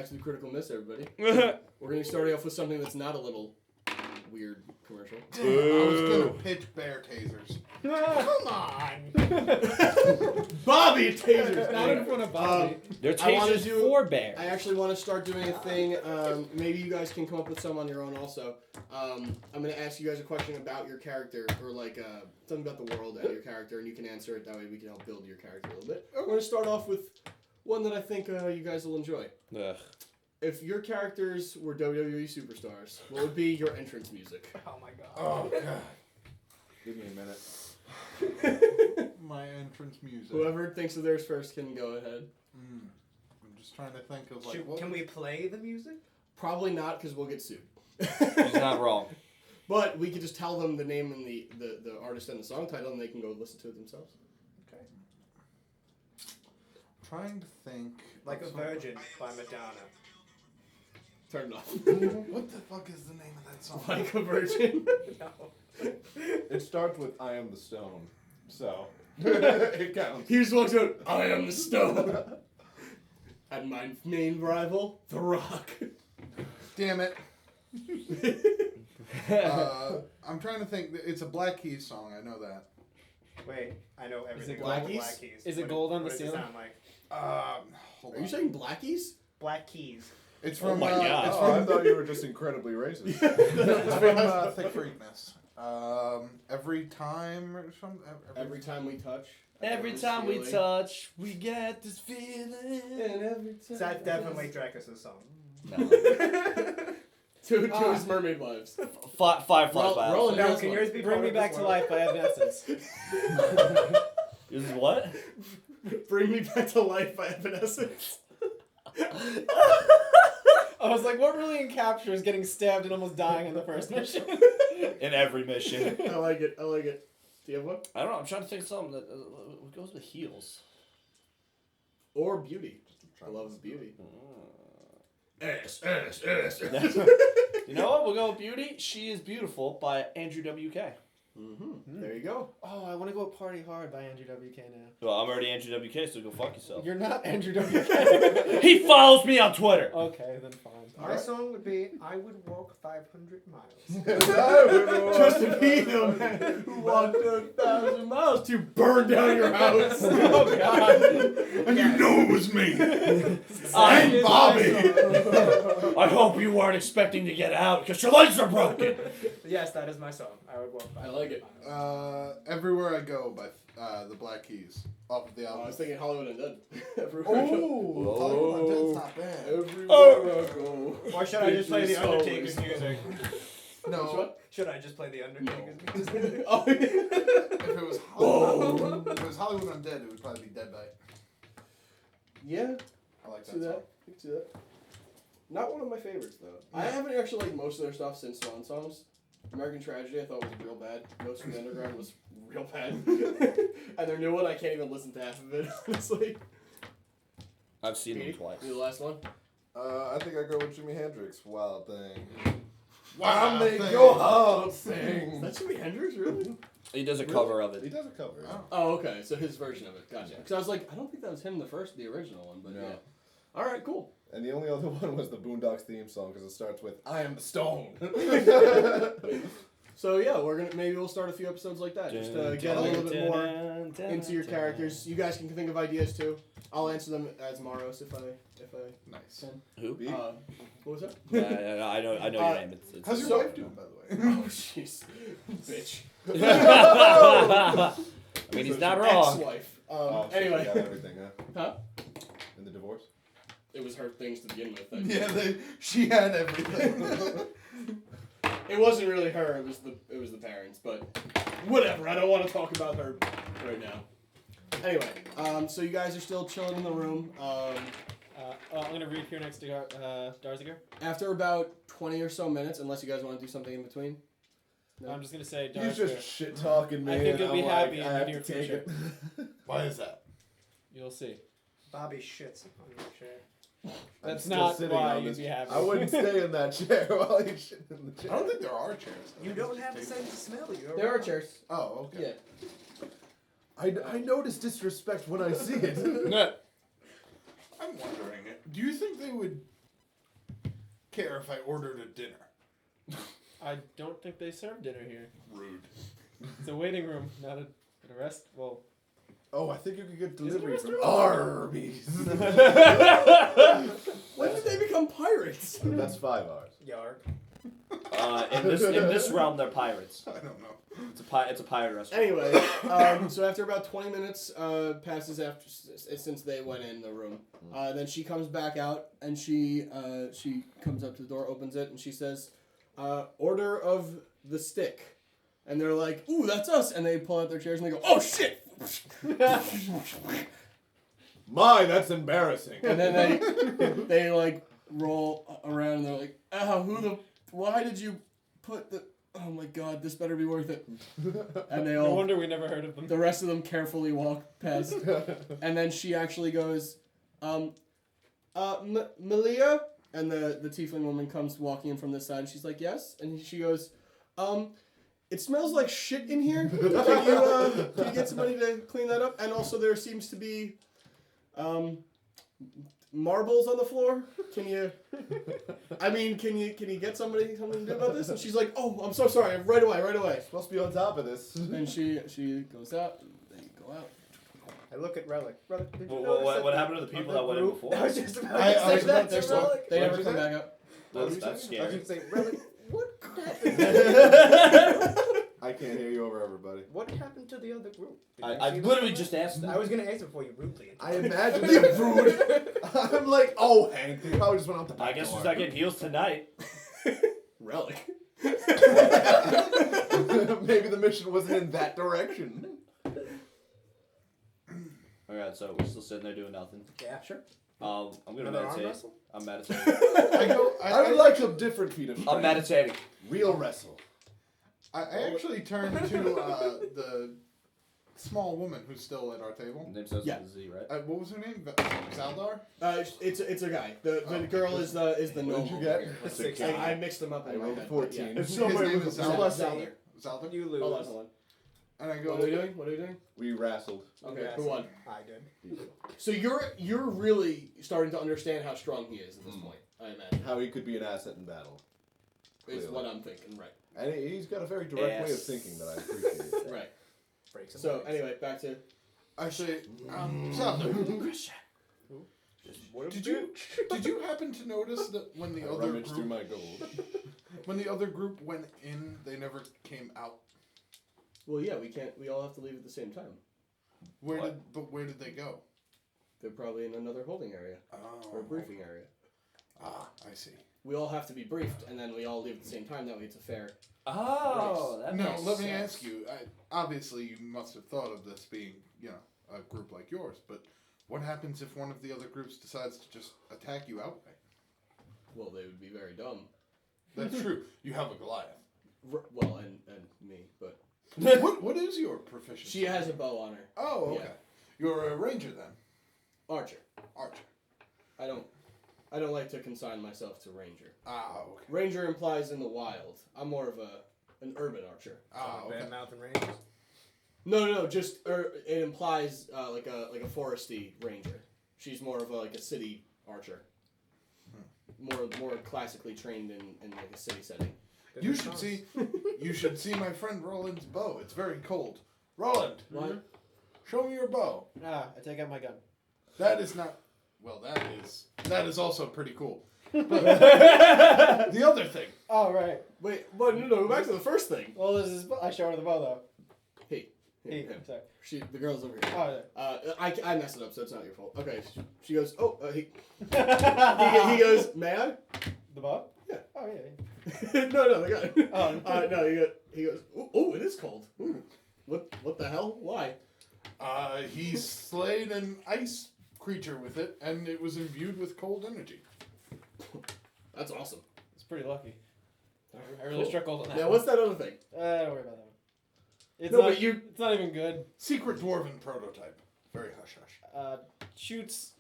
back to the critical miss, everybody. We're going to start off with something that's not a little weird commercial. I was going to pitch bear tasers. Come on! Bobby tasers! Not in front of Bobby. They're tasers for bears. I actually want to start doing a thing. Maybe you guys can come up with some on your own also. I'm going to ask you guys a question about your character, or like something about the world and your character, and you can answer it. That way we can help build your character a little bit. We're going to start off with one that I think you guys will enjoy. Ugh. If your characters were WWE superstars, what would be your entrance music? Oh my god. Oh, God. Give me a minute. My entrance music. Whoever thinks of theirs first can go ahead. I'm just trying to think of like. Can we play the music? Probably not, because we'll get sued. He's not wrong. But we could just tell them the name and the artist and the song title, and they can go listen to it themselves. Okay. Trying to think. Like a Virgin by Madonna. Turn it off. What the fuck is the name of that song? Like a virgin. No. It starts with I am the stone, so it counts. He just walks out, I am the stone. And my main rival, The Rock. Damn it. I'm trying to think. It's a Black Keys song. I know that. Wait, I know everything Black about Keys? Black Keys. Is it gold on the what ceiling? Does it sound like? Hold Are on. you saying Blackies? Black Keys. It's from. my God. It's Oh, I from. thought you were just incredibly racist. It's from Thick Freakness. Every time or something. Every time we touch. Every this time we feeling. touch, we get this feeling. And every time. That's definitely Drekas' song. No. To his mermaid wives. Fireflies by Roland, Alice. No, can yours be Bring me part of back this to world? life by Evanescence. This is what? Bring Me Back to Life by Evanescence. I was like, what really encaptures getting stabbed and almost dying in the first mission? In every mission. I like it. Do you have one? I don't know. I'm trying to think of something that goes with heels. Or Beauty. I love Beauty. S. You know what? We'll go with Beauty. She is Beautiful by Andrew WK. There you go. Oh, I want to go Party Hard by Andrew WK now. Well, I'm already Andrew WK, so go fuck yourself. You're not Andrew WK. He follows me on Twitter. Okay, then fine. My song would be I Would Walk 500 Miles. Just to be the man who walked 1,000 miles to burn down your house. Oh, God. And you know it was me. I'm Bobby. I hope you weren't expecting to get out because your legs are broken. Yes, that is my song. I Would Walk 500 I like it. miles. Everywhere I Go by the Black Keys off of the I album. was thinking Hollywood Undead. Everywhere I go. Oh, that's not bad. Everywhere I go. Or should I just play the Undertaker's music? No, Should I just play the Undertaker's music? Oh, if it was Hollywood, if it was Hollywood Undead, it would probably be Dead by. yeah. I like See that. that? Song. You can see that. Not one of my favorites though. I haven't actually liked most of their stuff since Swan Songs. American Tragedy I thought was real bad. Notes from the Underground was real bad. And their new one I can't even listen to half of it, honestly. I've seen them twice. The last one? I think I go with Jimi Hendrix. Wild Thing. Wow, make thing. your heart Is sing. that Jimi Hendrix, really? He does a cover of He it. does a cover. Oh, okay. So his version of it. Gotcha. Because I was like, I don't think that was him the original one, but No. yeah. Alright, cool. And the only other one was the Boondocks theme song because it starts with I am the stone. So yeah, maybe we'll start a few episodes like that. Just get a little bit more into your characters. You guys can think of ideas too. I'll answer them as Maros if I Nice. can. Who? What was that? I know your name. It's How's your So- wife doing, by the way? Oh jeez, bitch. I mean, he's not wrong. Ex-wife. Oh, shit, Anyway, you got everything, huh? huh? In the divorce? It was her things to begin with. Yeah, she had everything. It wasn't really her. It was the parents. But whatever. I don't want to talk about her right now. Anyway, so you guys are still chilling in the room. I'm going to reappear next to Darzarger. After about 20 or so minutes, unless you guys want to do something in between. No. I'm just going to say He's Darzarger. just shit talking me. I think and you'll be I'm happy like, in I the have near to take future. it. Why is that? You'll see. Bobby shits on your chair. That's still not sitting why on you'd this- be happy. I wouldn't stay in that chair while he's shitting in the chair. I don't think there are chairs. You don't have the sense of smell. There are chairs. Oh, okay. Yeah. I notice disrespect when I see it. I'm wondering, do you think they would care if I ordered a dinner? I don't think they serve dinner here. Rude. It's a waiting room, not a rest. Well, Oh, I think you could get it a delivery from restaurant? Arby's. When did they become pirates? That's 5 hours. Yarg. In this realm, they're pirates. I don't know. It's a pirate restaurant. Anyway, so after about 20 minutes passes after since they went in the room, then she comes back out and she comes up to the door, opens it, and she says, "Order of the stick," and they're like, "Ooh, that's us!" And they pull out their chairs and they go, "Oh shit!" My, that's embarrassing. And then they like roll around and they're like, why did you put the? Oh my god, this better be worth it. And they no all. wonder we never heard of them. The rest of them carefully walk past. And then she actually goes, Malia? And the tiefling woman comes walking in from this side. And she's like, yes? And she goes, it smells like shit in here. Can you get somebody to clean that up? And also there seems to be marbles on the floor. Can you get something to do about this? And she's like, oh, I'm so sorry. Right away. Supposed to be on top of this. And she goes out. They go out. I look at Relic. Relic, did you What notice that happened to the people that went in group- before? I was just about I to say was that They're to still, Relic. they What never did come you say? back up. That's I was scary. going to say, Relic, what happened? I can't hear you over everybody. What happened to the other group? Did you I see literally them? just asked I that. was going to ask it for you rudely. I imagine you rude. I'm like, oh, Hank, you probably just went out the back I guess door. we're not getting heals tonight. Relic. Maybe the mission wasn't in that direction. Alright, so we're still sitting there doing nothing. Yeah, sure. I'm gonna Another arm meditate. wrestle? I'm meditating. I would like some different feat of I'm strength. meditating. Real wrestle. I actually turned to the small woman who's still at our table. Name starts Yeah. with a Z, right? What was her name? Zaldar? It's a guy. The girl is the What noble. did you get? It's six. I mixed them up I in my rolled head. 14. Yeah. His Somewhere name with is a Zaldar. plus. Zaldar. Zaldar? You lose. Hold on. And I go, What are we doing? What are we doing? We wrestled. Okay, who won? I did. So you're really starting to understand how strong he is at this point. I imagine How he could be an asset in battle. is Clearly. what I'm thinking. Right. And he's got a very direct way of Yes. thinking that I appreciate. Right. Breaks some So legs. anyway, back to I say, Zaldar, did you happen to notice that when I the other rummaged through group my gold. when the other group went in, they never came out? well, yeah, we can't. We all have to leave at the same time. Where What? did they go? They're probably in another holding area or a briefing area. Ah, I see. We all have to be briefed, and then we all leave at the same time. That way, it's a fair. Oh, that No, makes let me sense. ask you. Obviously, you must have thought of this being, a group like yours. But what happens if one of the other groups decides to just attack you outright? Well, they would be very dumb. That's true. You have a Goliath. Well, and me, but What is your proficiency? she has a bow on her. Oh, okay. Yeah. You're a ranger then. Archer. Archer. I don't like to consign myself to ranger. Ah, okay. Ranger implies in the wild. I'm more of an urban archer. Ah, okay. Bad Mountain Rangers. No, just it implies like a foresty ranger. She's more of a city archer. More classically trained in like a city setting. You should see my friend Roland's bow. It's very cold. Roland, What? show me your bow. I take out my gun. That is not. Well, that is also pretty cool. But the other thing. Oh, right. Wait, but no, back to the first thing. Well, this is. I show her the bow, though. Hey, Hey, sorry. the girl's over here. Oh, yeah. I messed it up, so it's not your fault. Okay, she goes. Oh, he goes. May I? The bow? Yeah. Oh, yeah. no, the guy. Oh. No, he goes. Oh, it is cold. Ooh. What the hell? Why? He slayed an ice creature with it, and it was imbued with cold energy. That's awesome. It's pretty lucky. I really Cool. struck gold on that. Yeah, one. what's that other thing? Don't worry about that one. It's No, not, but you- It's not even good. Secret dwarven prototype. Very hush hush. Shoots.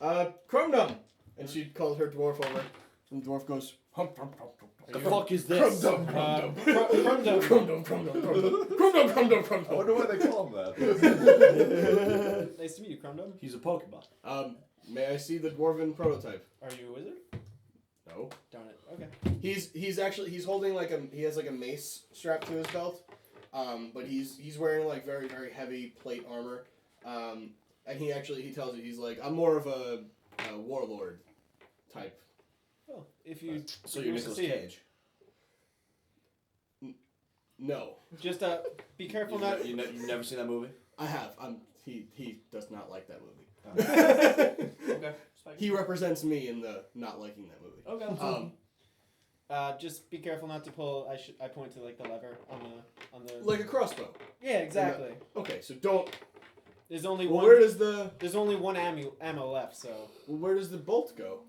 Crumb Dum. And she calls her dwarf over. And the dwarf goes, hump, hump, hump, hump. The fuck is Crumb this? Dum, Crumb Dum. Crumb Dum. Crumb Dum, Crumb Dum, Crumb Dum. Crumb Dum, Crumb Dum, Crumb I Dum. wonder why they call him that. Nice to meet you, Crumb Dum. He's a Pokemon. May I see the dwarven prototype? Are you a wizard? No. Darn it. Okay. He's holding like he has like a mace strapped to his belt, but he's wearing like very very heavy plate armor, and he tells you he's like, I'm more of a warlord type. Well, if you So you're Nicolas see it, Cage. No, just be careful not. You've never seen that movie? I have. He does not like that movie. Okay. He represents me in the not liking that movie. Okay. Just be careful not to pull. I point to like the lever on the. Like a crossbow. Yeah, exactly. Okay, so don't. There's only Well, one. where does the There's only one ammo left, so where does the bolt go?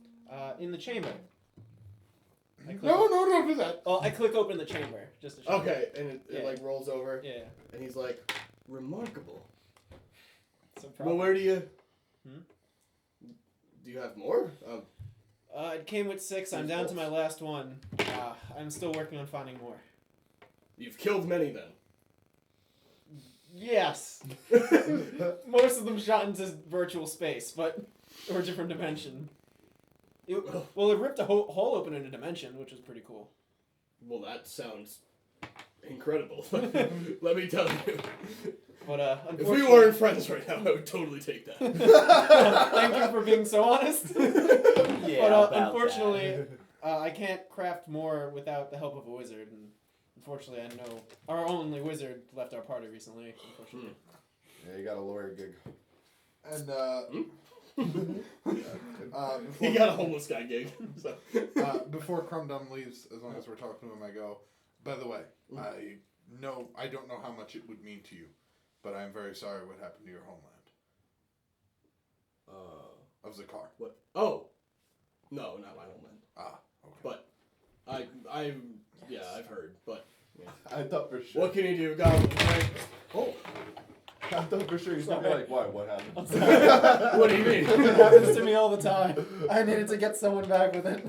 in the chamber. No, don't do that. Oh, I click open the chamber just to show. Okay, and it Yeah. like rolls over, Yeah. and he's like, remarkable. So Well, where do you? Hmm? Do you have more? It came with 6. I'm down to my last one. I'm still working on finding more. You've killed many then. Yes. Most of them shot into virtual space, but or a different dimension. It ripped a hole open in a dimension, which was pretty cool. Well, that sounds incredible. Let me tell you. But If unfortunately, we weren't friends right now, I would totally take that. thank you for being so honest. Yeah, But about unfortunately, I can't craft more without the help of a wizard. And unfortunately, I know our only wizard left our party recently. Unfortunately. Yeah, you got a lawyer gig. And He got a homeless guy gig. So. before Crumdum leaves, as long as we're talking to him, I go, by the way, I don't know how much it would mean to you, but I'm very sorry what happened to your homeland. Of Zakar. What? Oh, no, not my homeland. Ah, okay. But I've heard. But yeah. I thought for sure. What can you do, Goblin? Right? Oh, I thought for sure you'd be like, why? What happened? what do you mean? It happens to me all the time. I needed to get someone back with it.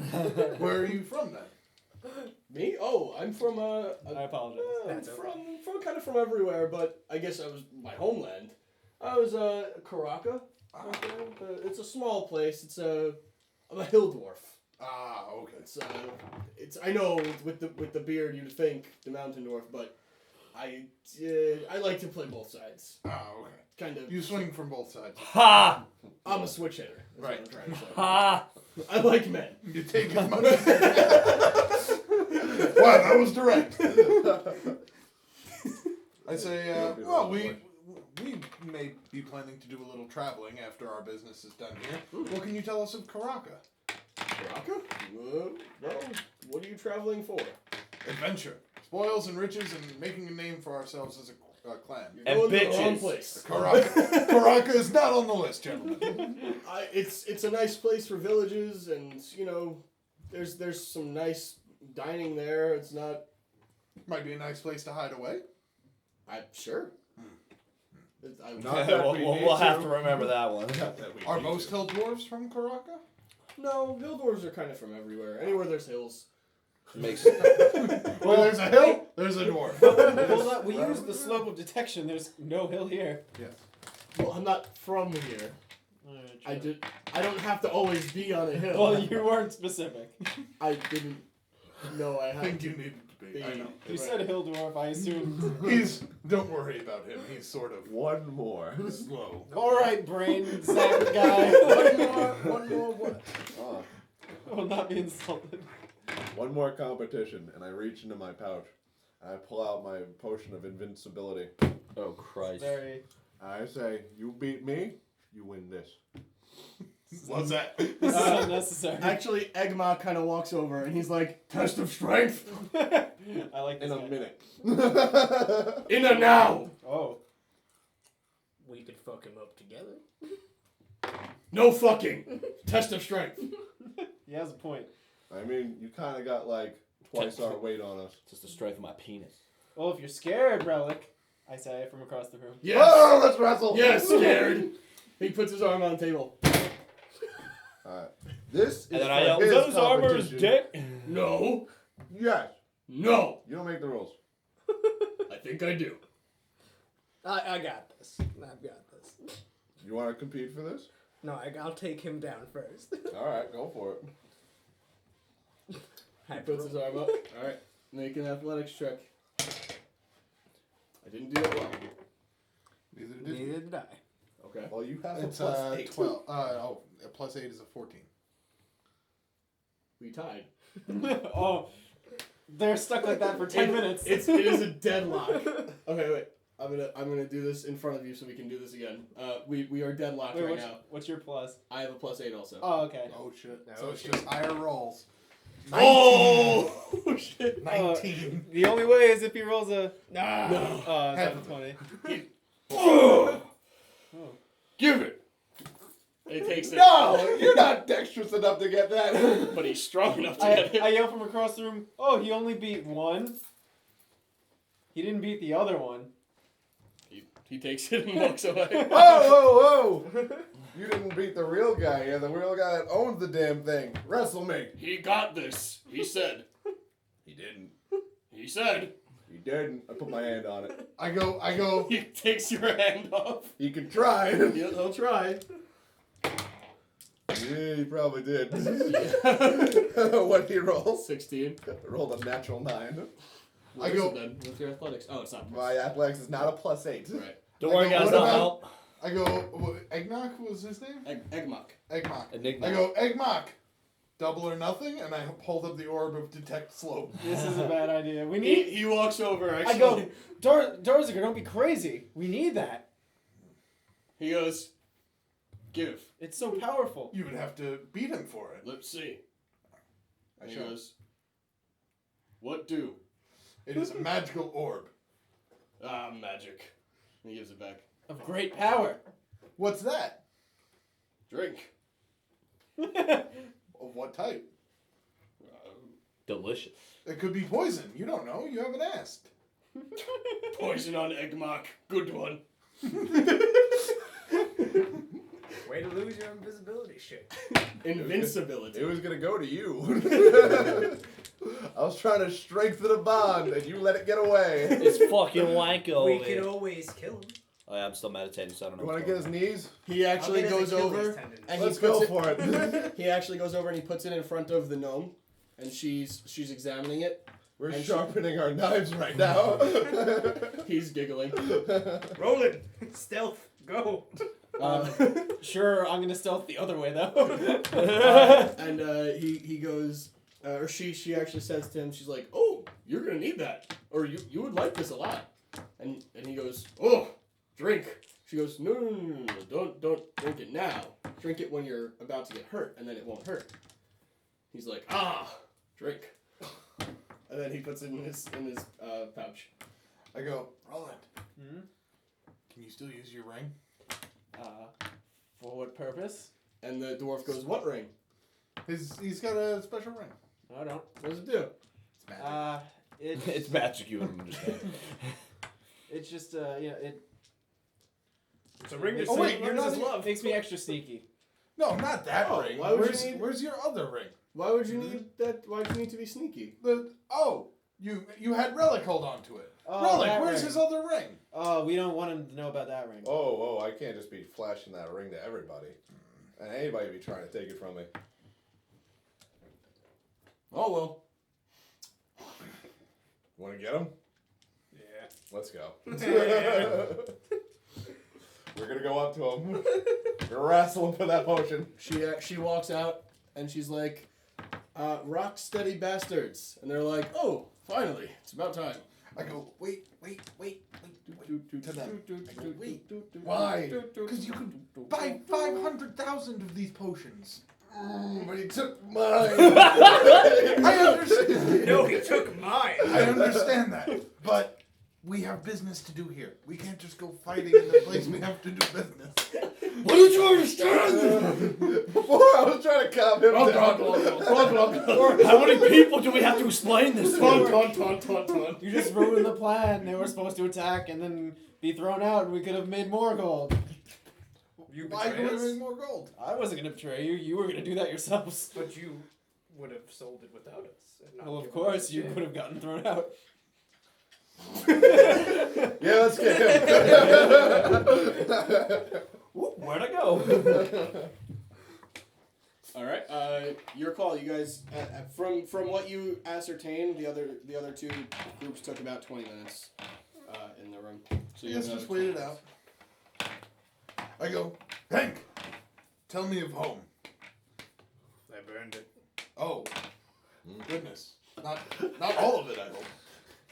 Where are you from then? Me? Oh, I'm from I apologize. I'm from kind of from everywhere, but I guess I was my homeland. I was Karaka. It's a small place. I'm a hill dwarf. Ah, okay. It's I know with the beard you'd think the mountain dwarf, but I like to play both sides. Ah, okay. Kind of. You swing from both sides. Ha! I'm a switch hitter. That's Right. What I'm trying to say. Ha! I like men. You take as much as Wow, that was direct. I say, well, we may be planning to do a little traveling after our business is done here. What can you tell us of Karaka? Karaka? Well, what are you traveling for? Adventure. Spoils and riches and making a name for ourselves as a clan. You're And going to the wrong bitches. place. Karaka is not on the list, gentlemen. It's a nice place for villages, and there's some nice dining there. It's not. Might be a nice place to hide away. Sure. Not that we need We'll have to. to remember that one. Are most hill dwarves from Karaka? No, hill dwarves are kind of from everywhere. Anywhere there's hills. Makes Where there's a hill, there's a dwarf. Hold on, we use the slope of detection. There's no hill here. Yes. Well, I'm not from here. I don't have to always be on a hill. Well, you weren't specific. I didn't know I I had think to you needed to be. I know. You said hill dwarf. I assumed. Don't worry about him. He's sort of One more. slow. All right, brain sack guy. One more what? Oh, I will not be insulted. one more competition, and I reach into my pouch. And I pull out my potion of invincibility. Oh Christ! Very. I say, you beat me, you win this. What's that? This is unnecessary. Actually, Egma kind of walks over and he's like, "Test of strength I like this In a guy. minute. in a now. Oh. We could fuck him up together. No fucking test of strength." He has a point. I mean, you kind of got like twice our weight on us. Just the strength of my penis. Well, if you're scared, Relic, I say from across the room. Yes. Oh, let's wrestle! Yes, scared. He puts his arm on the table. Alright. This is And then for I yell, his "Those armors, competition. dick!" No. Yes. No. You don't make the rules. I think I do. I got this. I've got this. You want to compete for this? No, I'll take him down first. Alright, go for it. He puts his arm up. Alright. Make an athletics check. I didn't do it well. Neither did you. Neither did I. Okay. Well, you have It's a plus 8. 12. A plus 8 is a 14. We tied. Oh, they're stuck like that for 10 minutes. It is a deadlock. Okay, wait. I'm gonna do this in front of you so we can do this again. We are deadlocked Wait, right now. what's your plus? I have a plus 8 also. Oh, okay. Oh shit. No, So it's shit. just higher rolls. Oh shit! 19. The only way is if he rolls a. No. Oh, it's Heaven. not 20. Oh. Oh. Give it. It takes it. No, you're not dexterous enough to get that. But he's strong enough to I get it. yell from across the room, oh, he only beat one? He didn't beat the other one. He takes it and walks away. Whoa, whoa, whoa! You didn't beat the real guy. You're the real guy that owns the damn thing. Wrestle me. He got this. He said. He didn't. He said. He didn't. I put my hand on it. I go. He takes your hand off. You can try. He'll try. Yeah, he probably did. What did he roll? 16. Rolled a natural 9. What I is go- it then? What's your athletics? Oh, it's not. My athletics is not a plus 8. Right. Don't worry, guys. What I'll about- help. I go. Eggnog was his name? Eggmock. Eggmock. Enigma. I go, Eggmock. Double or nothing, and I hold up the orb of detect slope. This is a bad idea. We need. He walks over, actually. I go, Darzarger, don't be crazy. We need that. He goes, give. It's so powerful. You would have to beat him for it. Let's see. And he shall. goes, what do? It is a magical orb. Ah, magic. And he gives it back. Of great power. What's that? Drink. Of what type? Delicious. It could be poison. You don't know. You haven't asked. Poison on Eggmock. Good one. Way to lose your invisibility shit. Invincibility. It was gonna go to you. I was trying to strengthen a bond, and you let it get away. It's fucking wanko We over can here. always kill him. Oh, yeah, I'm still meditating, so I don't know. You want what's to get going his knees? He actually I'll get his goes Achilles over tendon. and Let's he puts go for it. He actually goes over and he puts it in front of the gnome, and she's examining it. We're And sharpening our knives right now. He's giggling. Roland, stealth, go. Sure, I'm gonna stealth the other way though. And he goes, or she actually says to him, she's like, "Oh, you're gonna need that, or you would like this a lot." And he goes, "Oh, drink." She goes, "No, don't drink it now. Drink it when you're about to get hurt, and then it won't hurt." He's like, "Ah, drink." And then he puts it in his pouch. I go, Roland, Hmm? can you still use your ring? For what purpose? And the dwarf goes, "What ring? He's got a special ring. No, I don't. What does it do?" It's magic. on. It's It's magic, you wouldn't understand. it's just it. It's a ring makes that Oh, wait, me- you're not makes love. Makes me extra sneaky. No, not that Oh, ring. why would you need- Where's your other ring? Why would you need that? Why do you need to be sneaky? You had Relic hold on to it. Oh, Relic, that where's ring. his other ring? Oh, we don't want him to know about that ring. Oh, I can't just be flashing that ring to everybody. And anybody be trying to take it from me. Oh well. Want to get him? Yeah. Let's go. We're gonna go up to him. We're gonna wrestle him for that potion. She walks out and she's like, "Rock steady bastards," and they're like, "Oh, finally, it's about time." I go, wait. To them. I go, wait. Why? Because you could buy 500,000 of these potions. But he took mine. I understand. No, he took mine. I understand that. But we have business to do here. We can't just go fighting in the place we have to do business. What did you understand? Before I was trying to calm him down. How many people do we have to explain this to? Taunt. You just ruined the plan. They were supposed to attack and then be thrown out, and we could have made more gold. You Why betray do we us? make more gold? I wasn't gonna betray you. You were gonna do that yourselves. But you would have sold it without us. and not Well, of given course, us you shit. could have gotten thrown out. Yeah, let's get him. Where'd I go? All right. Your call. You guys, from what you ascertained, the other two groups took about 20 minutes in the room. So Yes, just wait it out. I go, Hank, tell me of home. I burned it. Oh, goodness. Not all of it, I hope.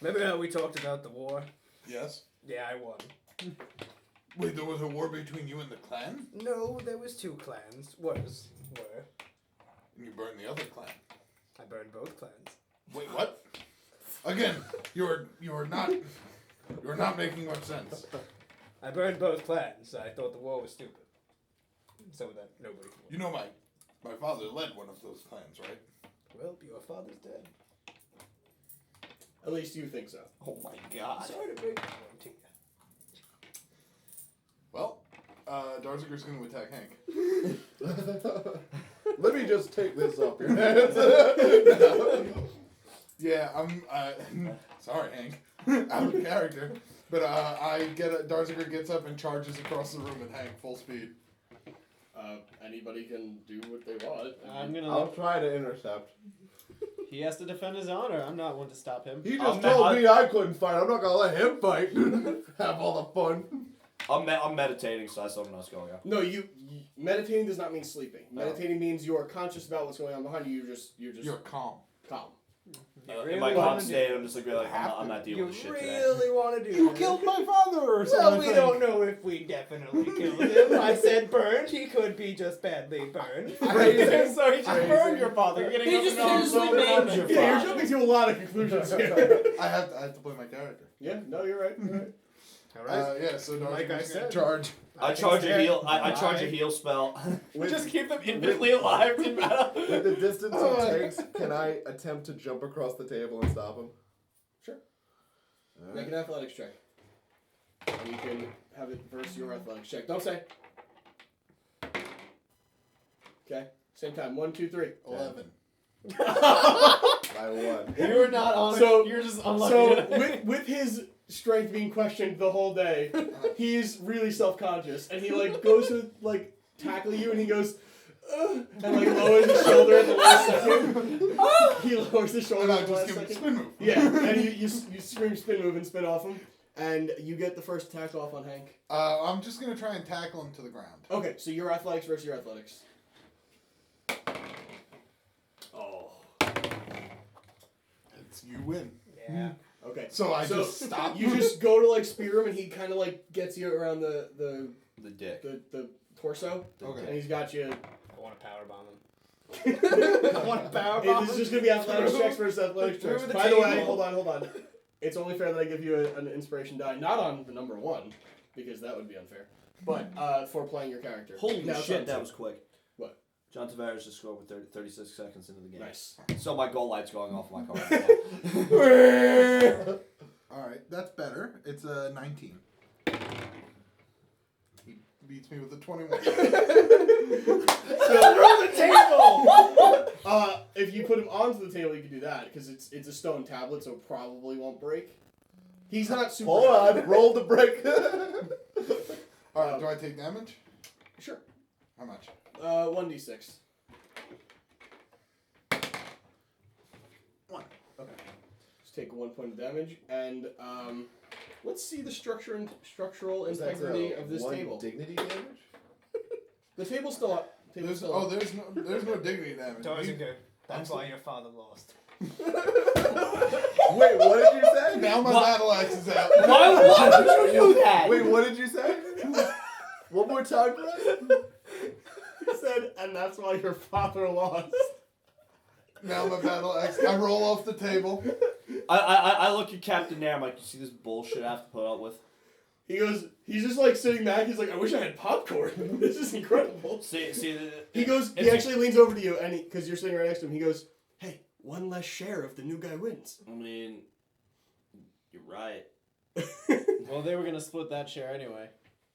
Remember how we talked about the war? Yes. Yeah, I won. Wait, there was a war between you and the clan? No, there was 2 clans. Were. And you burned the other clan. I burned both clans. Wait, what? Again, you're not making much sense. I burned both clans. I thought the war was stupid. So that nobody could win. You know my father led one of those clans, right? Well, your father's dead. At least you think so. Oh my god. Sorry to break that one to you. Well, Darzarger's going to attack Hank. Let me just take this off your hands. Yeah, I'm. Sorry, Hank. Out of character. But Darzarger gets up and charges across the room at Hank full speed. Anybody can do what they want. I'm gonna. I'll try to intercept. He has to defend his honor. I'm not one to stop him. He just told me I couldn't fight. I'm not gonna let him fight. Have all the fun. I'm meditating, so that's something else going on. No, you meditating does not mean sleeping. Meditating means you are conscious about what's going on behind you. You're calm. calm. In my calm state, I'm just like, really, I'm not dealing You with shit today. really want to do You this? killed my father or Well, something. we don't know if we definitely killed him. I said burned. He could be just badly burned. So he just burned your father. You're getting He up just and down innocently so named much. your Yeah, you're father. jumping to a lot of conclusions here. I have to play my character. Yeah, no, you're right. You're right. All right. Yeah, so Darzarger's Like I gonna said. charge. I charge a heal. I charge a heal spell. Just keep them infinitely alive in battle. With the distance he takes, can I attempt to jump across the table and stop him? Sure. All Make right. an athletics check. And you can have it versus your athletics check. Don't say. Okay. Same time. 1, 2, 3. 11. I won. You were not on So- it. You're just unlucky. So with his strength being questioned the whole day, he's really self-conscious, and he like goes to like tackle you, and he goes, and like lowers his shoulder at the last second. He lowers his shoulder And I at the just last give him a second. spin move. Yeah, and you scream spin move and spin off him, and you get the first attack off on Hank. I'm just gonna try and tackle him to the ground. Okay, so your athletics versus your athletics. Oh. You win. Yeah. Okay. So I just stop. You just go to like spear him, and he kind of like gets you around the dick. the torso, Okay. and he's got you. I want to power bomb him. I want to power bomb This is him. just gonna be athletics Through- checks versus athletics through checks. the By the way, table. hold on. It's only fair that I give you an inspiration die, not on the number 1, because that would be unfair, but for playing your character. Holy Now it's shit, on that two. was quick. What? John Tavares just scored with 36 seconds into the game. Nice. So my goal light's going off my car right now. Alright, that's better. It's a 19. He beats me with a 21. the table. If you put him onto the table, you can do that because it's a stone tablet, so it probably won't break. He's not super. Hold on, roll the break. Alright, do I take damage? Sure. How much? 1d6. 1. Okay. Just take 1 point of damage, and let's see the structural integrity of this one table. Dignity damage? The table's still up. There's no dignity damage. Darzarger. That's why your father lost. Wait, what did you say? Now my battle axe is out. Why would you do that? Wait, what did you say? One more time, Brad? He said, and that's why your father lost. Now my battle axe. I roll off the table. I look at Captain Nair, I'm like, you see this bullshit I have to put up with? He goes, he's just like sitting back. He's like, I wish I had popcorn. This is incredible. See, He goes, he actually leans over to you, and because you're sitting right next to him, he goes, hey, one less share if the new guy wins. I mean, you're right. Well, they were gonna split that share anyway.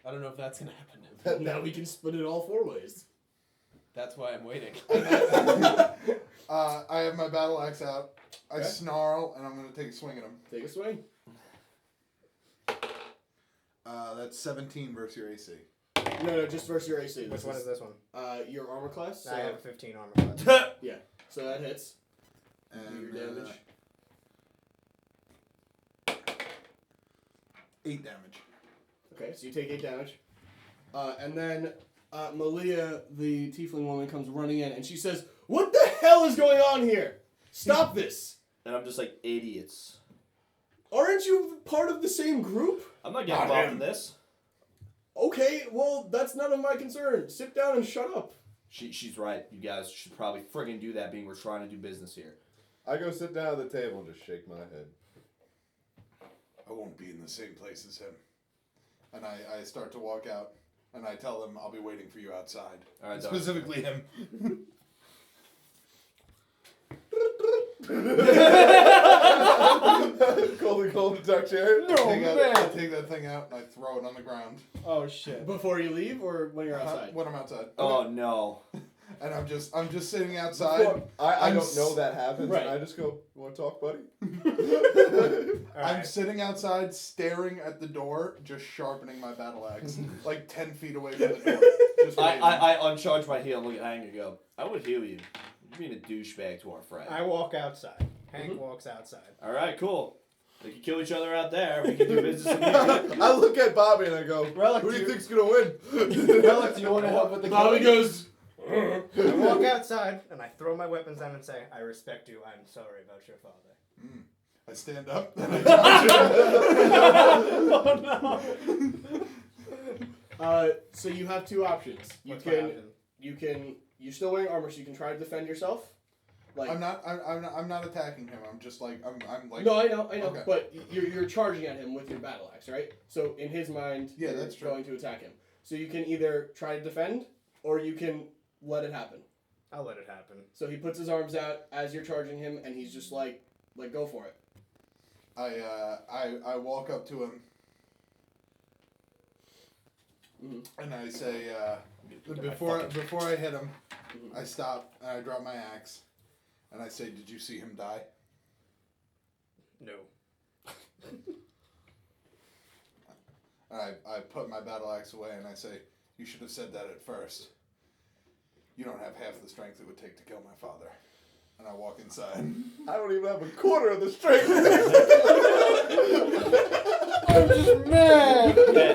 I don't know if that's gonna happen. Now we can split it all 4 ways. That's why I'm waiting. I have my battle axe out. I Okay. snarl, and I'm going to take a swing at him. Take a swing. That's 17 versus your AC. No, just versus your AC. Which one is this one? Your armor class. So, I have a 15 armor class. so that hits. And Your damage. 8 damage. Okay, so you take 8 damage. And then Malia, the tiefling woman, comes running in and she says, "What the hell is going on here? Stop this! And I'm just like, idiots. Aren't you part of the same group?" I'm not getting involved in this. Okay, well, that's none of my concern. Sit down and shut up. She's right. You guys should probably friggin' do that, being we're trying to do business here. I go sit down at the table and just shake my head. I won't be in the same place as him. And I start to walk out, and I tell them I'll be waiting for you outside. All right, Specifically him. Golden duck chair. I take that thing out and I throw it on the ground. Oh shit. Before you leave or when you're outside? When I'm outside. Oh no. And I'm just sitting outside. Before, I I'm don't know that happens. Right. And I just go, "You want to talk, buddy?" I'm sitting outside staring at the door, just sharpening my battle axe. Like 10 feet away from the door. Just waiting. I uncharge my heel and look at Hank and go, I would heal you. You're being a douchebag to our friend. I walk outside. Hank walks outside. All right, cool. We can kill each other out there. We can do business in here. I look at Bobby and I go, Relic, "Who do you do- think's gonna win?" Relic, do you want to help with the Bobby killing? goes, I walk outside and I throw my weapons down and say, "I respect you. I'm sorry about your father." I stand up and I charge him. Oh no. so you have two options. What's my option? You're still wearing armor, so you can try to defend yourself. Like, I'm not attacking him. I'm just like I'm like. no, I know, Okay. but you're charging at him with your battle axe, right? So in his mind, Yeah, you're that's true. going to attack him. So you can either try to defend, or you can let it happen. I'll let it happen. So he puts his arms out as you're charging him, and he's just like, go for it. I walk up to him and I say before I hit him, I stop and I drop my axe and I say, "Did you see him die?" No. And I put my battle axe away and I say, "You should have said that at first. You don't have half the strength it would take to kill my father." And I walk inside. I don't even have a quarter of the strength. I'm just mad. Yeah,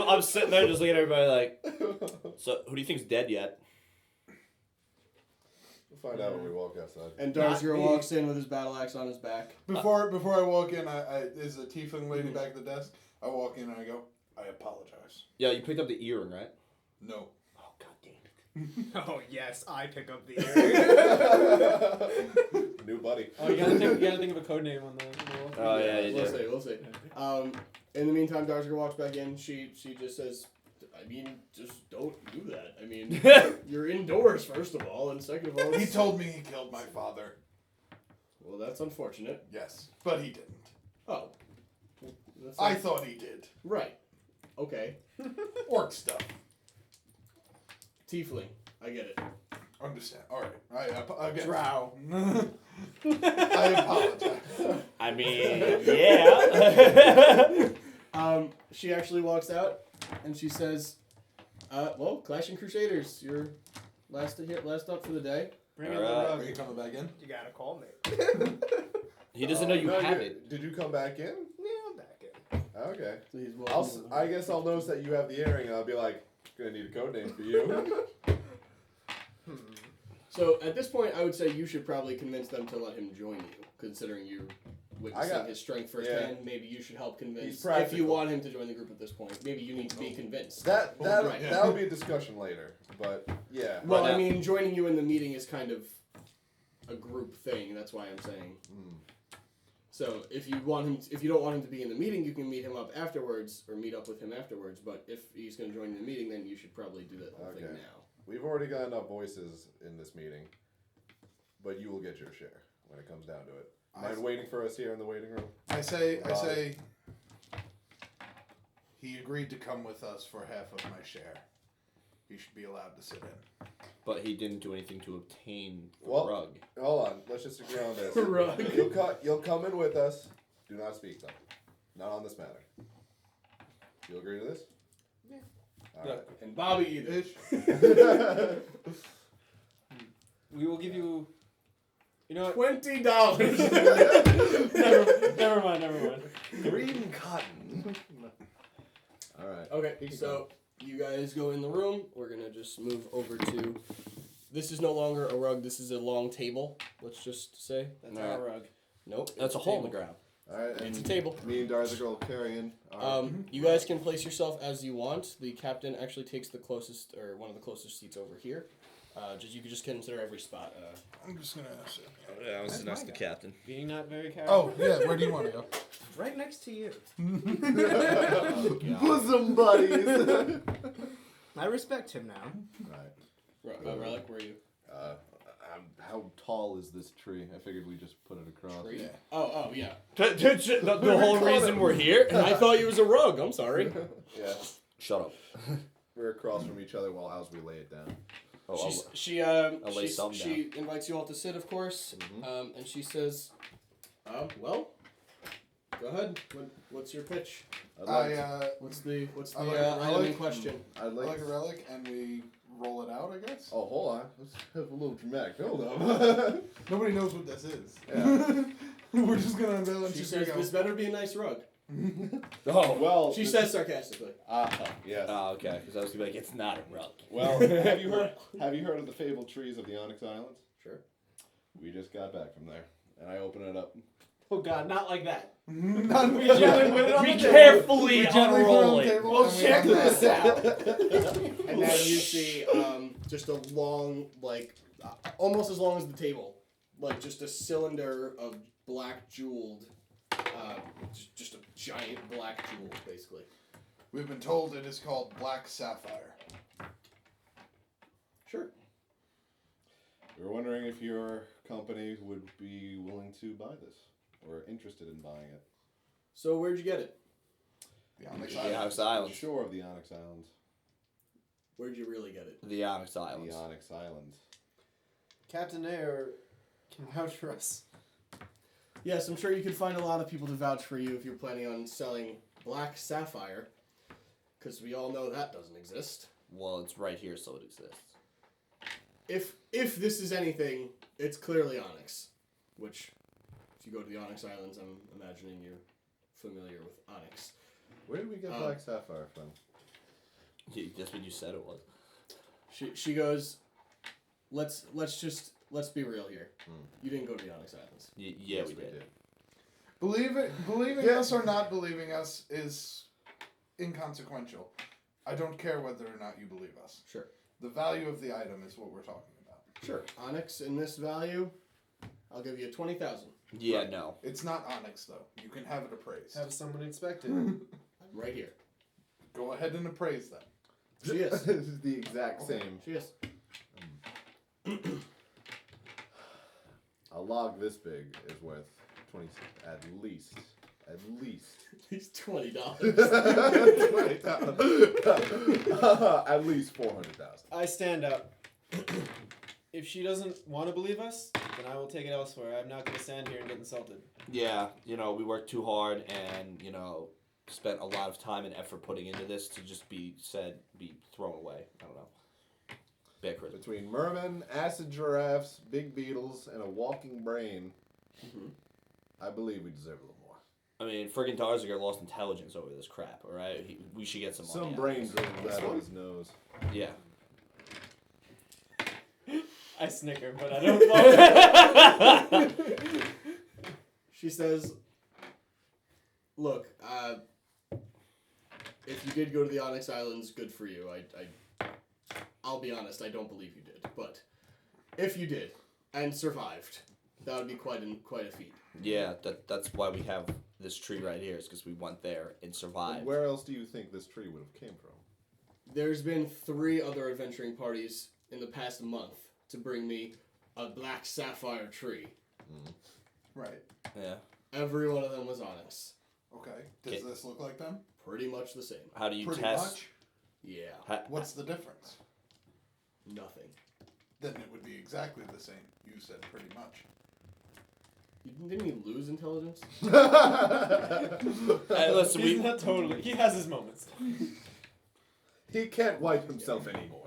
I'm sitting there just looking at everybody like, so who do you think's dead yet? We'll find out when we walk outside. And Not Darzarger me. walks in with his battle axe on his back. Before I walk in, there's a tiefling lady back at the desk. I walk in and I go, "I apologize." Yeah, you picked up the earring, right? No. Oh, god damn it. Oh yes, I pick up the earring. New buddy. Oh, you gotta think of a code name on the Oh, yeah, you we'll do. see. We'll see. In the meantime, Darzarger walks back in. She just says, "I mean, just don't do that. I mean, you're indoors first of all, and second of all, He told me he killed my father. well, that's unfortunate. Yes, but he didn't. Oh, that's I not- thought he did. right. Okay, Orc stuff. tiefling. I get it. Understand. All right. Again. Drow. I apologize. I mean, yeah. She actually walks out, and she says, "Well, Clashing Crusaders, you're last up for the day." Bring in All the right. Are rug. you coming back in? You gotta call me. He doesn't know you No, have it. Did you come back in? Yeah, I'm back in. Okay. So he's I guess I'll notice that you have the earring, and I'll be like, "Gonna need a code name for you." So at this point, I would say you should probably convince them to let him join you, considering you're witnessing his strength firsthand. Maybe you should help convince. He's If you practical. want him to join the group at this point, maybe you need to be convinced. That'll Yeah. be a discussion later, but yeah. Well, Right I now- mean, joining you in the meeting is kind of a group thing. That's why I'm saying. So if you don't want him to be in the meeting, you can meet him up afterwards or meet up with him afterwards. But if he's going to join the meeting, then you should probably do that whole thing Okay. now. We've already got enough voices in this meeting, but you will get your share when it comes down to it. Mind waiting for us here in the waiting room? I say. He agreed to come with us for half of my share. He should be allowed to sit in. But he didn't do anything to obtain the Well- rug. Hold on, let's just agree on this. Rug. You'll come in with us. Do not speak though. Not on this matter. You agree to this? Yeah. Alright. And Bobby either. Ish. We will give you. You know what? $20. Never mind. Green cotton. Alright. Okay, so you guys go in the room. We're gonna just move over to. This is no longer a rug. This is a long table. Let's just say. That's our rug. Nope. That's a hole in the table. ground. Alright, It's a and table. me and Darzarger will carry in. our- You guys can place yourself as you want. The captain actually takes the closest, or one of the closest seats over here. You can just consider every spot. I'm just gonna sit. Yeah, I was That's the my captain. Being not very careful. Oh yeah, where do you want to go? Right next to you. Bosom buddies! I respect him now. Right. Relic, where are you? How tall is this tree? I figured we just put it across. Tree? Yeah. Oh, yeah. The whole reason we're here. I thought you was a rug. I'm sorry. Yeah. Shut up. We're across from each other while as we lay it down. Oh, She lay some she invites you all to sit, of course, Mhm. and she says, well, go ahead. What's your pitch? What's the I like item in relic. question? I'd like like a relic, and we roll it out, I guess. Oh, hold on. Let's have a little dramatic build-up. Nobody knows what this is. Yeah. We're just gonna unveil it. She says, this better be a nice rug. Oh, well. She says sarcastically. Yes. Oh, okay. Because I was gonna be like, it's not a rug. Well, have you heard of the fabled trees of the Onyx Islands? Sure. We just got back from there, and I open it up. Oh God, not like that. Not We gently put it on Be the table. carefully We gently put it on the unroll it. table We'll and we check unveil this it. out. And then you see just a long, almost as long as the table, just a cylinder of black jeweled, just a giant black jewel, basically. We've been told it is called Black Sapphire. Sure. We were wondering if your company would be willing to buy this, or interested in buying it. So where'd you get it? The Onyx The Island. Onyx The Islands. shore of the Onyx Islands. Where'd you really get it? The Onyx Islands. The Onyx Islands. Captain Air can vouch for us. Yes, I'm sure you could find a lot of people to vouch for you if you're planning on selling black sapphire, because we all know that doesn't exist. Well, it's right here, so it exists. If this is anything, it's clearly onyx, which, if you go to the Onyx Islands, I'm imagining you're familiar with onyx. Where did we get Black Sapphire from? That's what you said it was. She goes, let's be real here. You didn't go to the Onyx Islands. Yeah, Yes, we did. Believing us or not believing us is inconsequential. I don't care whether or not you believe us. Sure. The value of the item is what we're talking about. Sure. Onyx in this value, I'll give you 20,000. Yeah, no. It's not onyx though. You can have it appraised. Have someone inspect it. I'm right here. Go ahead and appraise that. She is. This is the exact same. She is. A log this big is worth 20, at least. He's $20. At least 400,000. I stand up. If she doesn't want to believe us, then I will take it elsewhere. I'm not going to stand here and get insulted. Yeah, we worked too hard and, spent a lot of time and effort putting into this to just be thrown away. I don't know. Bit critical. Between mermen, acid giraffes, big beetles, and a walking brain, I believe we deserve a little more. I mean, friggin' Darzarger lost intelligence over this crap, alright? We should get some money. Some out of brain this. dribbles out of his nose. Yeah. I snicker, but I don't fall. She says, look, if you did go to the Onyx Islands, good for you. I'll be honest, I don't believe you did. But if you did and survived, that would be quite a feat. Yeah, that's why we have this tree right here, is because we went there and survived. Where else do you think this tree would have came from? There's been 3 other adventuring parties in the past month to bring me a black sapphire tree. Right. Yeah. Every one of them was onyx. Okay. Does this look like them? Pretty much the same. How do you Pretty test? much. Yeah. What's the difference? Nothing. Then it would be exactly the same. You said pretty much. Didn't he lose intelligence? Listen, He's not totally. He has his moments. He can't wipe himself anymore.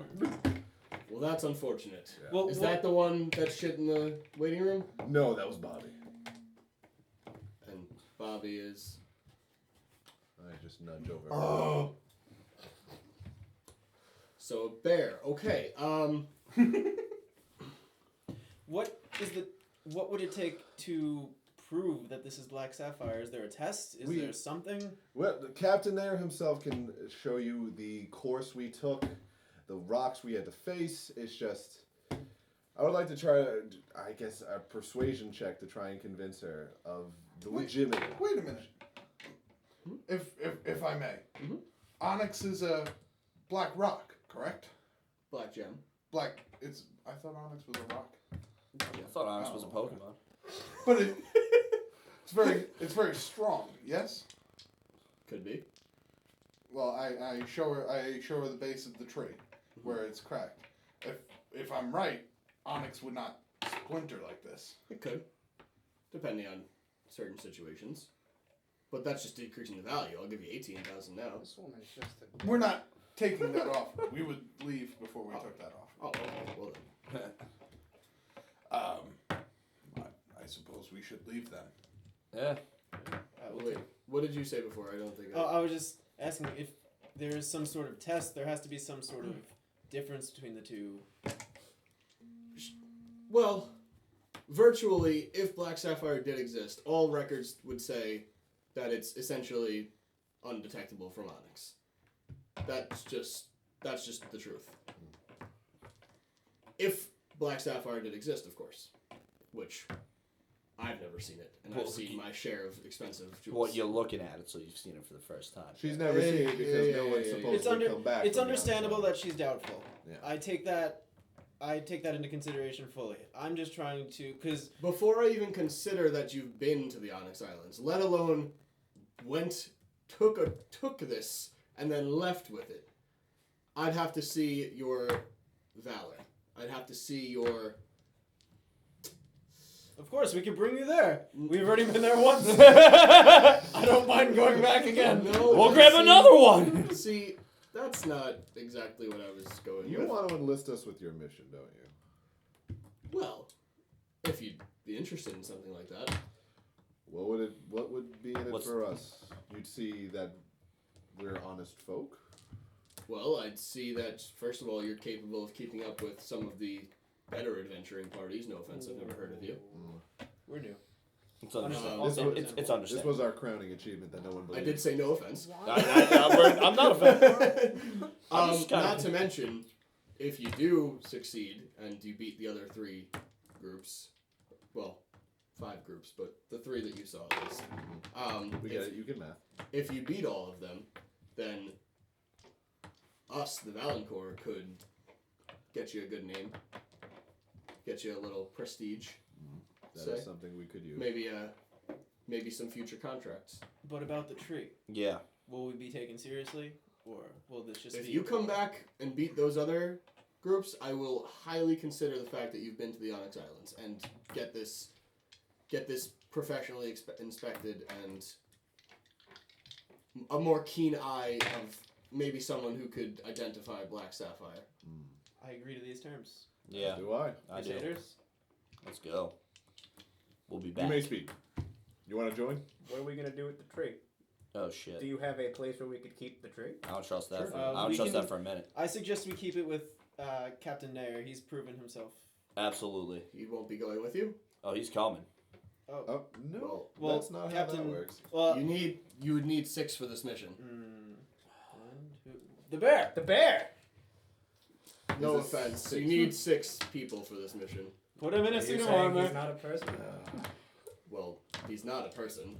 Well, that's unfortunate. Yeah. Well, Is that the one that shit in the waiting room? No, that was Bobby. And Bobby is... I just nudge over. Oh. So a bear. Okay. What would it take to prove that this is Black Sapphire? Is there a test? Is there something? Well, the captain there himself can show you the course we took, the rocks we had to face. It's just, I would like to try, I guess, a persuasion check to try and convince her of the legitimacy. Wait a minute. If I may, onyx is a black rock, correct? Black gem. Black. I thought onyx was a rock. I thought Onyx was a Pokemon. But it's very strong. Yes. Could be. Well, I show her the base of the tree, where it's cracked. If I'm right, onyx would not splinter like this. It could. Depending on certain situations. But that's just decreasing the value. I'll give you 18,000 now. This one is just a... We're not taking that off. We would leave before we took that off. Oh, okay. Well then. I suppose we should leave then. Yeah. Wait, what did you say before? I don't think I was just asking if there is some sort of test. There has to be some sort of difference between the two. Well, virtually, if Black Sapphire did exist, all records would say that it's essentially undetectable from Onyx. That's just the truth. If Black Sapphire did exist, of course, which I've never seen it, and I've seen my share of expensive jewels. What you're looking at it, so you've seen it for the first time. She's never seen it because no one's supposed to come back. It's from the understandable outside. that she's doubtful. Yeah. I take that into consideration fully. I'm just trying to, because Before I even consider that you've been to the Onyx Islands, let alone took this and then left with it, I'd have to see your valor. I'd have to see your... of course we can bring you there. We've already been there once. I don't mind going back again. No, We'll but grab see- another one. See, that's not exactly what I was going You with. want to enlist us with your mission, don't you? Well, if you'd be interested in something like that. What would be in it for us? You'd see that we're honest folk. Well, I'd see that, first of all, you're capable of keeping up with some of the better adventuring parties. No offense, I've never heard of you. We're new. It's understandable. Also, It's This understandable. was our crowning achievement that no one I believed. did say no offense. I'm not a fan. I'm just kinda- Not to mention, if you do succeed and you beat the other 3 groups, well, 5 groups, but the 3 that you saw at least. We get it. You can math. If you beat all of them, then us, the Valancourt, could get you a good name, get you a little prestige, That say. is something we could use. Maybe some future contracts. But about the tree, Yeah. will we be taken seriously, or will this just If be? you come back and beat those other groups, I will highly consider the fact that you've been to the Onyx Islands and get this professionally inspected and a more keen eye of maybe someone who could identify Black Sapphire. I agree to these terms. Yeah. Do I? I do. Crusaders, Let's go. We'll be You back. may speak. You want to join? What are we gonna do with the tree? Oh shit. Do you have a place where we could keep the tree? I don't trust that. Sure. For, I don't We trust can- that for a minute. I suggest we keep it with Captain Nair. He's proven himself. Absolutely. He won't be going with you. Oh, he's coming. Oh, Oh no, Well, that's not how Captain- that works. well, You would need 6 for this mission. the bear. The bear. No Is this offense. 6? You need 6 people for this mission. Put him in a You're suit of saying armor. he's not a person. Well, he's not a person.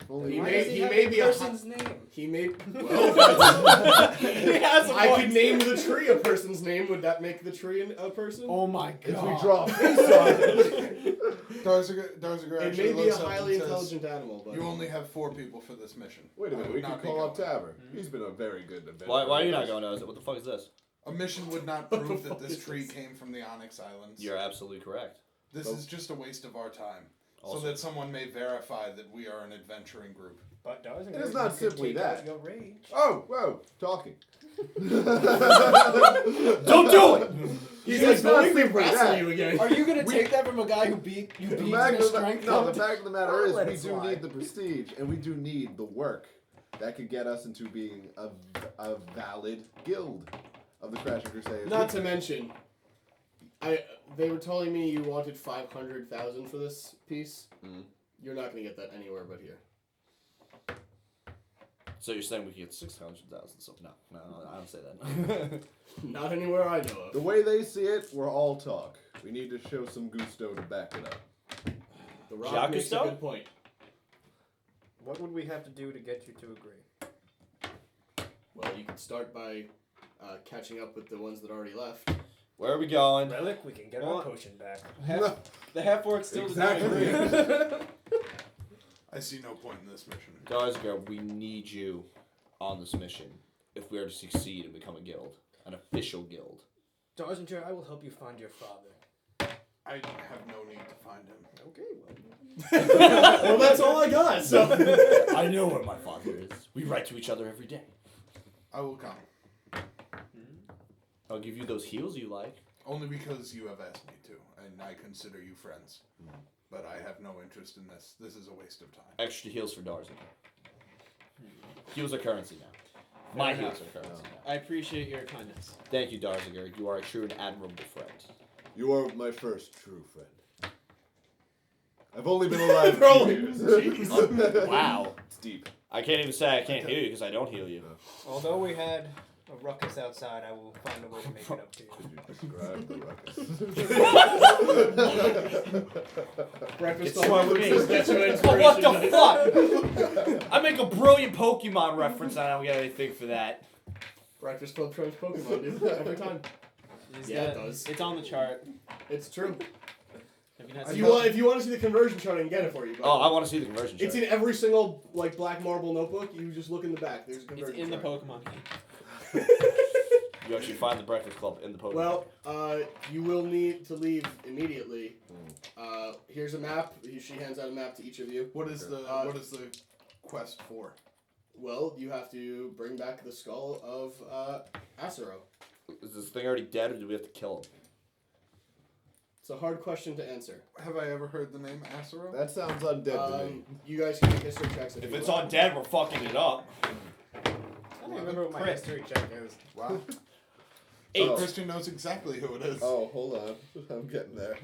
Only He Why may- does he have may a be a person's name. He may. Well, He has a I point. could name the tree a person's name. Would that make the tree a person? Oh my if we god. draw a face on it. Darzager It actually may be a looks up highly and says, intelligent animal, but You only have 4 people for this mission. Wait a I minute, would we not could be call up going. Tabber. He's been a very good adventurer. Why are you not with us. going? What the fuck is this? A mission would not What the prove that fuck this is tree this? came from the Onyx Islands. You're absolutely correct. This is just a waste of our time. Also- So that someone may verify that we are an adventuring group. But Darzarger, It is not you can simply take out that. Your rage. Oh, whoa, talking. Don't do it! He's It's like, not don't even simply wrestle that. you again. Are you gonna take that from a guy who beat you The beat fact his of the, strength? no, up? the fact of the matter I'll is let we it do slide. need the prestige, and we do need the work that could get us into being a valid guild of the Crashing Crusaders. Not to mention, they were telling me you wanted 500,000 for this piece. Mm. You're not gonna get that anywhere but here. So you're saying we can get 600,000? So no, I don't say that. Not anywhere I know The of. way they see it, we're all talk. We need to show some gusto to back it up. The Rock Jacques makes a Cousteau? good point. What would we have to do to get you to agree? Well, you could start by catching up with the ones that already left. Where are we going? Relic, we can get Well, our potion back. The half orc still Exactly. does not agree. I see no point in this mission. Darzarger, we need you on this mission if we are to succeed and become a guild, an official guild. Darzarger, I will help you find your father. I have no need to find him. Okay, well. Well, that's all I got. So I know where my father is. We write to each other every day. I will come. I'll give you those heals you like. Only because you have asked me to, and I consider you friends. But I have no interest in this. This is a waste of time. Extra heals for Darzarger. Heals are currency now. My heals are currency now. I appreciate your kindness. Thank you, Darzarger. You are a true and admirable friend. You are my first true friend. I've only been alive They're all- 2 years. Wow. It's deep. I can't even say I can't heal you because I don't heal you. Although we had a ruckus outside, I will find a way to make it up to you. Could you describe the ruckus? breakfast It's on fine with me. Prince's gets you Oh, inspiration. what the fuck? I make a brilliant Pokemon reference and I don't get anything for that. Breakfast Club trumps Pokemon, dude. Every time. He's Yeah, got- it does. It's on the chart. It's true. Have you not If seen you want to see the conversion chart, I can get it for you. But Oh, I want to see the conversion chart. it's in every single like black marble notebook. You just look in the back. There's a It's conversion in the chart. Pokemon game. You actually find the Breakfast Club in the Pokemon. Well, you will need to leave immediately. Here's a map. She hands out a map to each of you. What is the quest for? Well, you have to bring back the skull of Asuro. Is this thing already dead or do we have to kill him? It's a hard question to answer. Have I ever heard the name Asuro? That sounds undead to me. You guys can make history checks if If you it's want. on dead, we're fucking it up. I don't remember what my Crit. history check is. Wow. 8. Oh. Christian knows exactly who it is. Oh, hold on. I'm getting there.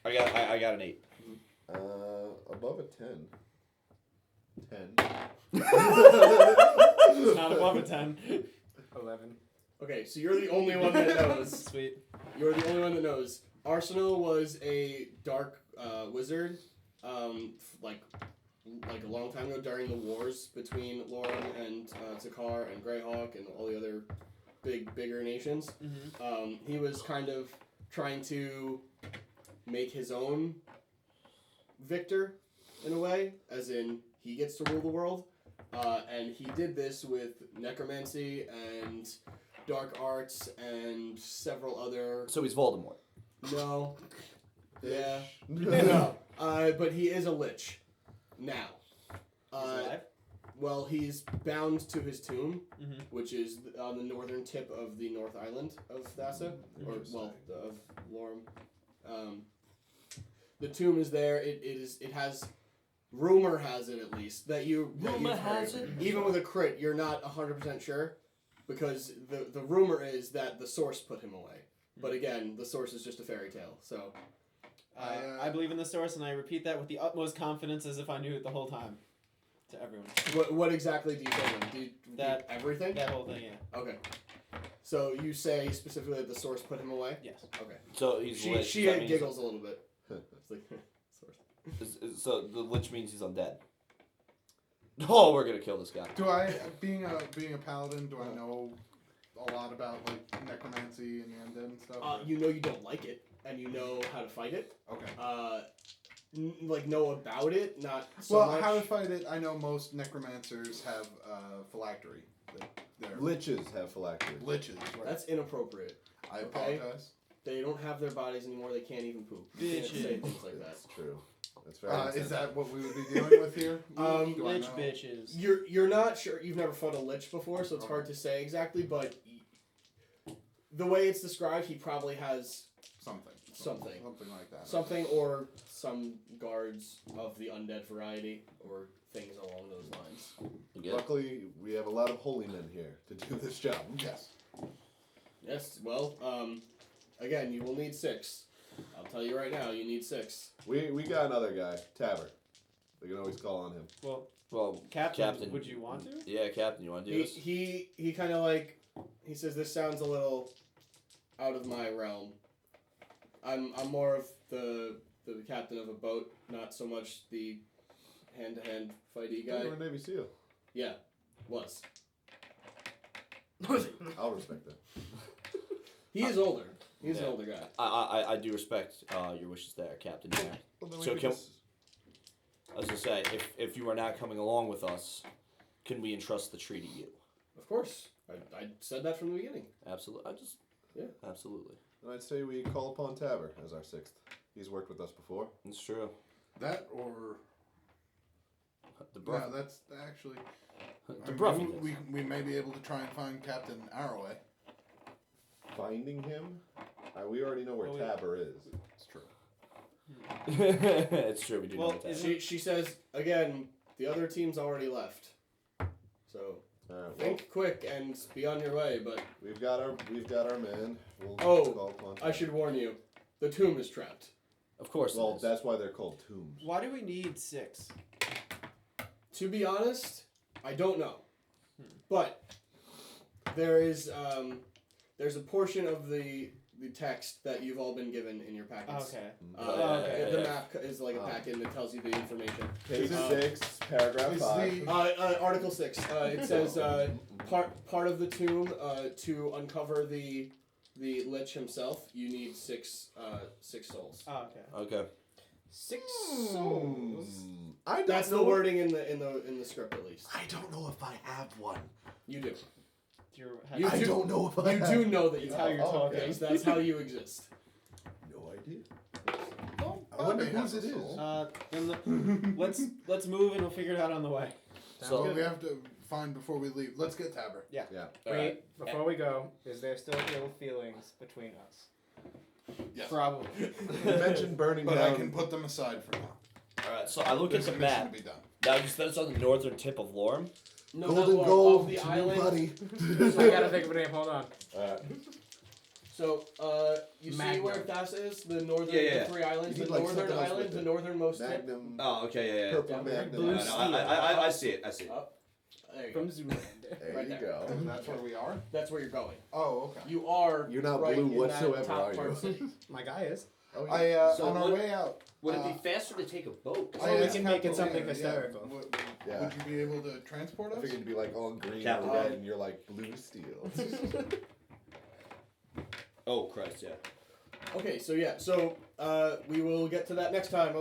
I got an 8. Above a 10. 10. It's not above a 10. 11. Okay, so you're the only one that knows. Sweet. You're the only one that knows. Arsenal was a dark wizard, like a long time ago during the wars between Loran and Takar and Greyhawk and all the other bigger nations. Mm-hmm. He was kind of trying to make his own victor in a way, as in he gets to rule the world, and he did this with necromancy and dark arts and several other. So he's Voldemort. No. Yeah. No. But he is a lich. Now. He's alive? Well, he's bound to his tomb, Mm-hmm. which is on the northern tip of the North Island of Thassa, or well, of Lorem. The tomb is there. It has. Rumor has it, at least, that you've has heard. it? Even with a crit, you're not 100% sure, because the rumor is that the source put him away. But again, the source is just a fairy tale. So, I believe in the source, and I repeat that with the utmost confidence as if I knew it the whole time. To everyone. what exactly do you say then? Do you That- everything? That whole thing, yeah. Okay. So you say specifically that the source put him away? Yes. Okay. So he's She lich. she Does that mean giggles a little bit. It's like source. so the lich means he's undead. Oh, we're gonna kill this guy. Do I, being a paladin, do I know a lot about like necromancy and the undead and stuff? You know you don't like it, and you know how to fight it. Okay. Know about it, not so Well, much. how to fight it? I know most necromancers have phylactery. They're Liches have phylactery. liches. Right? That's inappropriate. I okay. apologize. They don't have their bodies anymore. They can't even poop. You can't say Bitches. things like that. That's true. That's very Is intense. that what we would be dealing with here? Do I Lich know? bitches. You're not sure. You've never fought a lich before, so it's hard to say exactly. But the way it's described, he probably has Something like that. something or some guards of the undead variety or things along those lines. Good. Luckily, we have a lot of holy men here to do this job. Yes. Well, again, you will need 6. I'll tell you right now, you need 6. We got another guy, Tabber. We can always call on him. Well, Captain, would you want to? Yeah, Captain, you want to do this? He kind of like, he says, this sounds a little out of my realm. I'm more of the captain of a boat, not so much the hand-to-hand fighty guy. You're a Navy SEAL. Yeah, was. I'll respect that. He is older. He's an Yeah. older guy. I do respect your wishes there, Captain. Yeah. Well, then we So could can- just- As I say, if you are not coming along with us, can we entrust the tree to you? Of course. I said that from the beginning. Absolutely. Yeah. Absolutely. And I'd say we call upon Tabber as our 6th. He's worked with us before. It's true. That or The no, bruff. that's actually. The bruff. We may be able to try and find Captain Arroway. Finding him? We already know where Oh, yeah. Tabber is. It's true. It's true. We do Well, know that. She says, again, the other team's already left. So Well, think quick and be on your way, but we've got our man. We'll Oh, call upon I should warn you, the tomb is trapped. Of course. Well, it is. that's why they're called tombs. Why do we need 6? To be honest, I don't know. But there is there's a portion of the text that you've all been given in your packets. Okay. The yeah. map is like a packet and it tells you the information. Page Uh, 6, paragraph is 5. Article 6. It says part of the tomb to uncover the lich himself. You need 6 souls. Oh, okay. Okay. 6 souls. I don't That's know the wording in the script at least. I don't know if I have one. You do. You're, You I do- don't know if I You have. do know that you That's how you're talking. Yes, that's how you exist. No idea. I wonder whose it is. then let's move and we'll figure it out on the way. So- Well, we have to find before we leave. Let's get Tabber. Yeah. Wait, before we go, is there still ill feelings between us? Yes. Probably. You mentioned burning But down. I can put them aside for now. All right. So I look at There's the a mission map. to be done. Now you said it's on the northern tip of Lorm. No, Golden not gold, of the to you, island. buddy. I gotta think of a name. Hold on. So, you see Magnum. where Thassa is? The northern, Yeah. the 3 islands. You The need, like, northern something else island, with the it. northernmost tip. Magnum, Oh, okay, purple Yeah. Magnum. Blue No, I see it. I see it. There you go. From Zoolander. There Right you there. go. That's where we are? That's where you're going. Oh, okay. You are. You're not right blue in whatsoever, that top are part you? of the city. My guy is. Oh, yeah. On our what- way out. Would it be faster to take a boat? So we can make it something Yeah, hysterical. Yeah. Would you be able to transport I us? figured it'd be like all green Captain. or red, and you're like blue steel. Oh Christ, yeah. Okay, so yeah, we will get to that next time.